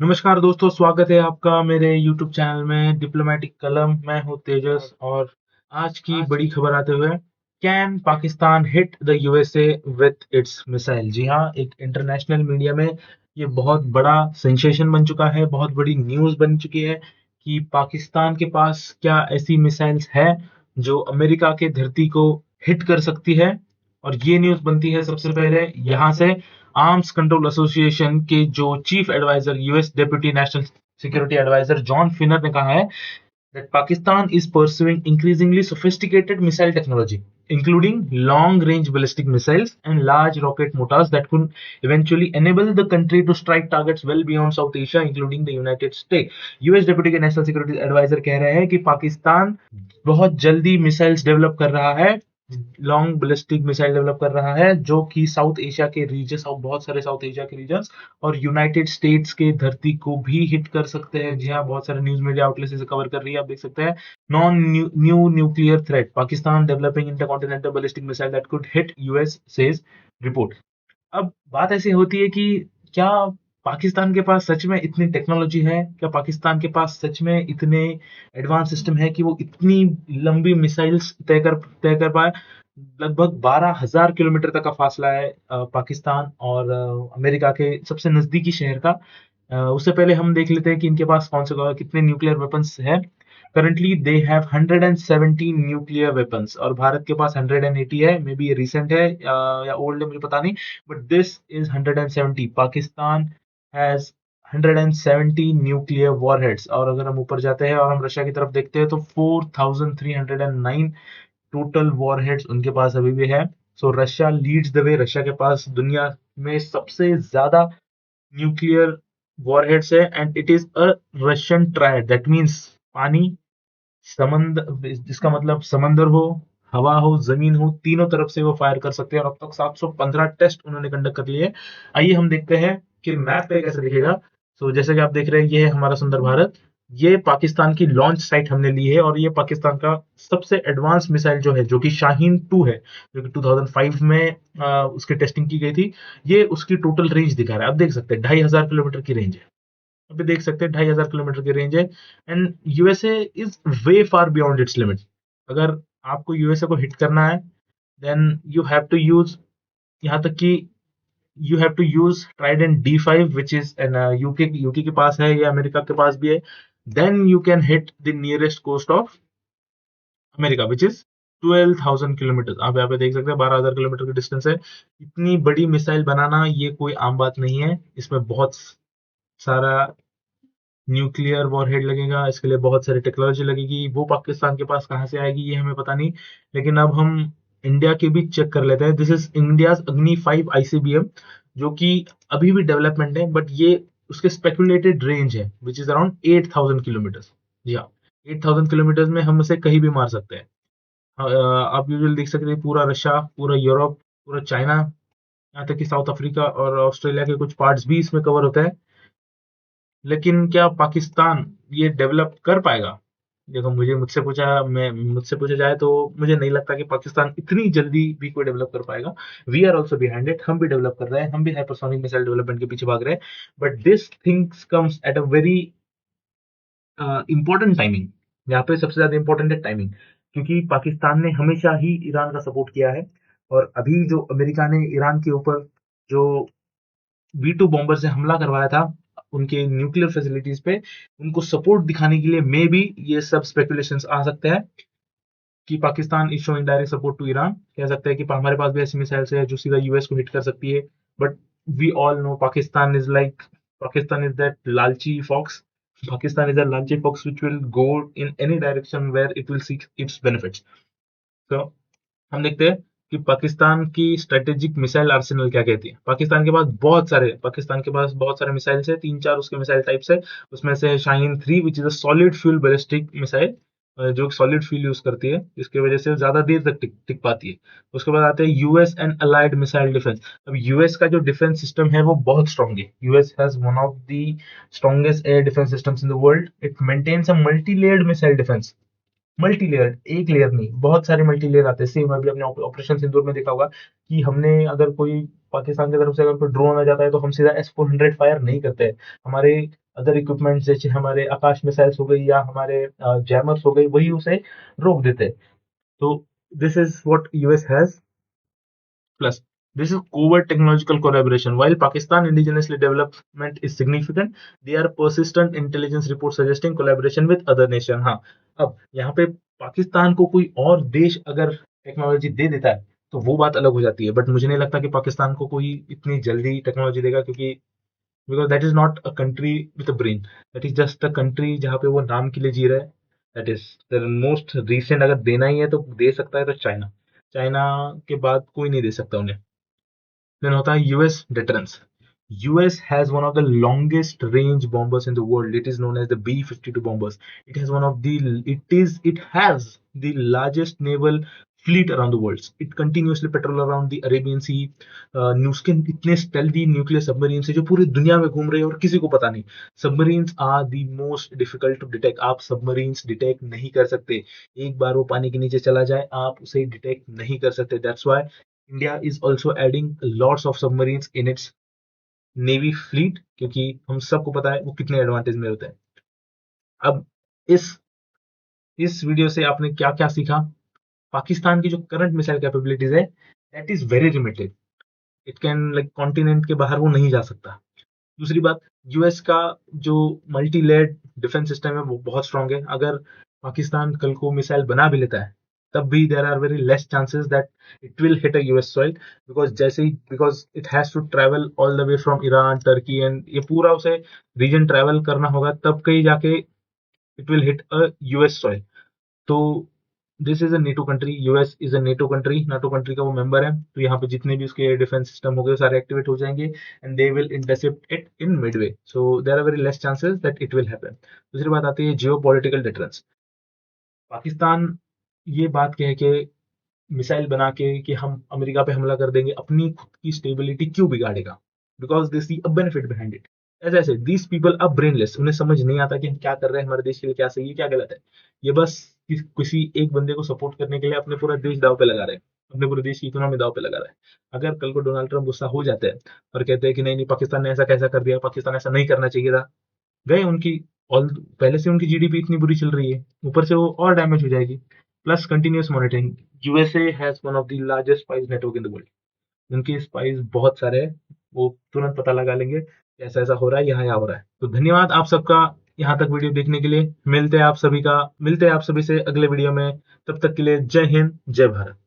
नमस्कार दोस्तों, स्वागत है आपका मेरे YouTube चैनल में डिप्लोमेटिक कलम। मैं हूं तेजस और आज की बड़ी खबर आते हुए, can Pakistan hit the USA with its missile. जी हाँ, एक इंटरनेशनल मीडिया में ये बहुत बड़ा सेंसेशन बन चुका है, बहुत बड़ी न्यूज़ बन चुकी है कि पाकिस्तान के पास क्या ऐसी मिसाइल्स है जो अमेरिका के धरती को हिट कर सकती है। और ये न्यूज़ बनती है सबसे पहले यहाँ से, आर्म्स कंट्रोल एसोसिएशन के जो chief adviser, US deputy national security adviser Jon Finer ने कहा है that Pakistan is pursuing increasingly sophisticated missile technology, including long-range ballistic missiles and large rocket motors that could eventually enable the country to strike targets well beyond South Asia, including the United States. US deputy के national security adviser कह रहे हैं कि पाकिस्तान बहुत जल्दी missiles develop कर रहा है, लॉन्ग बैलिस्टिक मिसाइल डेवलप कर रहा है जो कि साउथ एशिया के रीजन, बहुत सारे साउथ एशिया के रीजन और यूनाइटेड स्टेट्स के धरती को भी हिट कर सकते हैं। जी हाँ, बहुत सारे न्यूज मीडिया आउटलेट इसे कवर कर रही है, आप देख सकते हैं। Non new nuclear threat, Pakistan developing intercontinental ballistic missile that could hit US, says report. अब बात ऐसी होती है कि क्या पाकिस्तान के पास सच में इतनी टेक्नोलॉजी है, क्या पाकिस्तान के पास सच में इतने एडवांस सिस्टम है कि वो इतनी लंबी मिसाइल्स तय कर पाए। लगभग 12,000 किलोमीटर तक का फासला है पाकिस्तान और अमेरिका के सबसे नजदीकी शहर का। उससे पहले हम देख लेते हैं कि इनके पास कितने न्यूक्लियर वेपन्स है। Currently they have 117 nuclear weapons और भारत के पास 180 है। मे बी ये रिसेंट है या ओल्ड है, मुझे पता नहीं, but this is 170। Pakistan has 170 nuclear warheads. और अगर हम ऊपर जाते हैं और हम रशिया की तरफ देखते हैं तो 4,309 टोटल वॉरहेड्स उनके पास अभी भी है। सो Russia leads the way. Russia के पास दुनिया में सबसे ज्यादा न्यूक्लियर वॉरहेड्स है and it is a Russian triad. That means पानी, समंदर, जिसका मतलब समंदर हो, हवा हो, जमीन हो, तीनों तरफ से वो फायर कर सकते हैं। और अब तक 715 टेस्ट उन्होंने कंडक्ट कर लिए। आइए हम देखते हैं कि मैप पे कैसे दिखेगा। तो जैसे कि आप देख रहे हैं, ये है हमारा सुंदर भारत। ये पाकिस्तान की लॉन्च साइट हमने ली है और ये पाकिस्तान का सबसे एडवांस मिसाइल जो है, जो कि शाहीन 2 है, जो कि 2005 में उसकी टेस्टिंग की गई थी। ये उसकी टोटल रेंज दिखा रहा है। आप देख सकते हैं 2,500 किलोमीटर की रेंज है। अभी देख सकते हैं 2,500 किलोमीटर की रेंज है and USA is way far beyond its limit. अगर आपको यूएसए को हिट करना है then you have to use, यहाँ तक कि you have to use Trident D5 which is an UK के पास है या अमेरिका के पास भी है। Then you can hit the nearest coast of America which is 12,000 kilometre. आप यहाँ पे देख सकते हैं 12,000 किलोमीटर की डिस्टेंस है। इतनी बड़ी मिसाइल बनाना ये कोई आम बात नहीं है। इसमें बहुत सारा न्यूक्लियर वॉरहेड लगेगा, इसके लिए बहुत सारी टेक्नोलॉजी लगेगी। वो पाकिस्तान के पास कहाँ से आएगी ये हमें पता नहीं, लेकिन अब हम इंडिया के भी चेक कर लेते हैं। दिस इज इंडियाज अग्नि 5 ICBM, जो कि अभी भी डेवलपमेंट है, बट ये उसके स्पेकुलेटेड रेंज है विच इज अराउंड 8,000 किलोमीटर। जी हाँ, 8,000 किलोमीटर में हम उसे कहीं भी मार सकते हैं। आप यूजुअली देख सकते हैं पूरा रशिया, पूरा यूरोप, पूरा चाइना, यहाँ तक कि साउथ अफ्रीका और ऑस्ट्रेलिया के कुछ पार्ट्स भी इसमें कवर होता है। लेकिन क्या पाकिस्तान ये डेवलप कर पाएगा? देखो, मुझसे पूछा जाए तो मुझे नहीं लगता कि पाकिस्तान इतनी जल्दी भी कोई डेवलप कर पाएगा। We are also behind it, हम भी डेवलप कर रहे हैं, हम भी हाइपरसोनिक मिसाइल डेवलपमेंट के पीछे भाग रहे हैं। But this things comes at a very important timing. यहाँ पे सबसे ज्यादा इंपॉर्टेंट है टाइमिंग, क्योंकि पाकिस्तान ने हमेशा ही ईरान का सपोर्ट किया है। और अभी जो अमेरिका ने ईरान के ऊपर जो B2 बॉम्बर से हमला करवाया था उनके न्यूक्लियर फैसिलिटीज पे, उनको सपोर्ट दिखाने के लिए मे बी ये सब स्पेकुलेशंस आ सकते हैं कि Pakistan is showing direct support to Iran. कह सकते हैं कि हमारे पास भी ऐसी मिसाइल्स है जो सीधा यूएस को हिट कर सकती है। But we all know Pakistan is that लालची फॉक्स। पाकिस्तान इज अ लालची fox which will go in any direction where it will seek its benefits. तो हम देखते हैं कि पाकिस्तान की स्ट्रेटेजिक मिसाइल आर्सेनल क्या कहती है। पाकिस्तान के पास बहुत सारे मिसाइल्स है, 3-4 उसके मिसाइल टाइप्स है। उसमें से Shaheen 3 which is a solid fuel ballistic missile, जो सॉलिड फ्यूल यूज करती है, जिसकी वजह से ज्यादा देर तक टिक पाती है। उसके बाद आते हैं US and allied missile defence. अब यूएस का जो डिफेंस सिस्टम है वो बहुत स्ट्रॉन्ग है। US has one of the strongest air defence systems in the world. It maintains a multi layered missile defence. Multi layer, एक लेयर नहीं, बहुत सारे मल्टी लेयर आते हैं। सेम अभी अपने ऑपरेशन सिंदूर में देखा होगा कि हमने अगर कोई पाकिस्तान की तरफ से अगर कोई ड्रोन आ जाता है तो हम सीधा S-400 फायर नहीं करते हैं। हमारे अदर इक्विपमेंट्स जैसे हमारे आकाश मिसाइल्स हो गई या हमारे जैमर्स हो गई, वही उसे रोक देते। तो this is what US has. Plus, this is covert technological collaboration. While Pakistan indigenously development is significant, there are persistent intelligence reports suggesting collaboration with other nation. हाँ, अब यहाँ पे पाकिस्तान को कोई और देश अगर टेक्नोलॉजी दे देता है तो वो बात अलग हो जाती है, बट मुझे नहीं लगता कि पाकिस्तान को कोई इतनी जल्दी टेक्नोलॉजी देगा, क्योंकि because that is not a country with a brain, that is just a country जहाँ पे वो नाम के लिए जी रहा है। That is the most recent, अगर देना ही है तो दे सकता है तो चाइना। चाइना के बाद कोई नहीं दे सकता उन्हें। देन होता है US deterrence. US has one of the longest range bombers in the world. It is known as the B-52 bombers. It has one of the it has the largest naval fleet around the world. It continuously patrol around the Arabian Sea. उसके इतने stealthy nuclear submarines है जो पूरी दुनिया में घूम रहे हैं और किसी को पता नहीं। Submarines are the most difficult to detect. आप submarines detect नहीं कर सकते। एक बार वो पानी के नीचे चला जाए आप उसे detect नहीं कर सकते। That's why India is also adding lots of submarines in its navy fleet, क्योंकि हम सबको पता है वो कितने एडवांटेज में होते हैं। अब इस वीडियो से आपने क्या क्या सीखा? पाकिस्तान की जो करंट मिसाइल कैपेबिलिटीज है that is very limited. It can like continent के बाहर वो नहीं जा सकता। दूसरी बात, यूएस का जो मल्टी लेड डिफेंस सिस्टम है वो बहुत स्ट्रांग है। अगर पाकिस्तान कल को मिसाइल बना भी लेता है तब भी there are very less chances that it will hit a US soil, because जैसे ही because it has to travel all the way from Iran Turkey and ये पूरा उसे रीजन ट्रेवल करना होगा, तब कहीं जाके it will hit a US soil. तो this is a NATO country, US is a NATO country, NATO country का वो मेंबर है, तो यहाँ पे जितने भी उसके डिफेंस सिस्टम हो गए सारे एक्टिवेट हो जाएंगे and they will intercept it in midway, so there are very less chances that it will happen. दूसरी बात आती है जियो पॉलिटिकल डिफरेंस। पाकिस्तान ये बात कह के मिसाइल बना के कि हम अमेरिका पे हमला कर देंगे, अपनी खुद की स्टेबिलिटी क्यों बिगाड़ेगा? Because they see a benefit behind it. ऐसे ऐसे दीज पीपल आर ब्रेनलेस, उन्हें समझ नहीं आता कि हम क्या कर रहे हैं, हमारे देश के लिए क्या सही है क्या गलत है। ये बस किसी एक बंदे को सपोर्ट करने के लिए अपने पूरा देश दाव पे लगा रहे हैं, अपने पूरे देश की इकोनॉमी दाव पे लगा रहा है। अगर कल को डोनाल्ड ट्रंप गुस्सा हो जाते हैं और कहते हैं कि नहीं नहीं पाकिस्तान ने ऐसा कैसा कर दिया, पाकिस्तान ऐसा नहीं करना चाहिए था, गए उनकी ऑल पहले से उनकी जीडीपी इतनी बुरी चल रही है, ऊपर से वो और डैमेज हो जाएगी। Plus continuous monitoring, USA has one of the largest spice network in the world. उनके स्पाइस बहुत सारे हैं, वो तुरंत पता लगा लेंगे ऐसा ऐसा हो रहा है, यहाँ यहाँ हो रहा है। तो धन्यवाद आप सबका यहाँ तक वीडियो देखने के लिए। मिलते हैं आप सभी से अगले वीडियो में। तब तक के लिए जय हिंद जय भारत।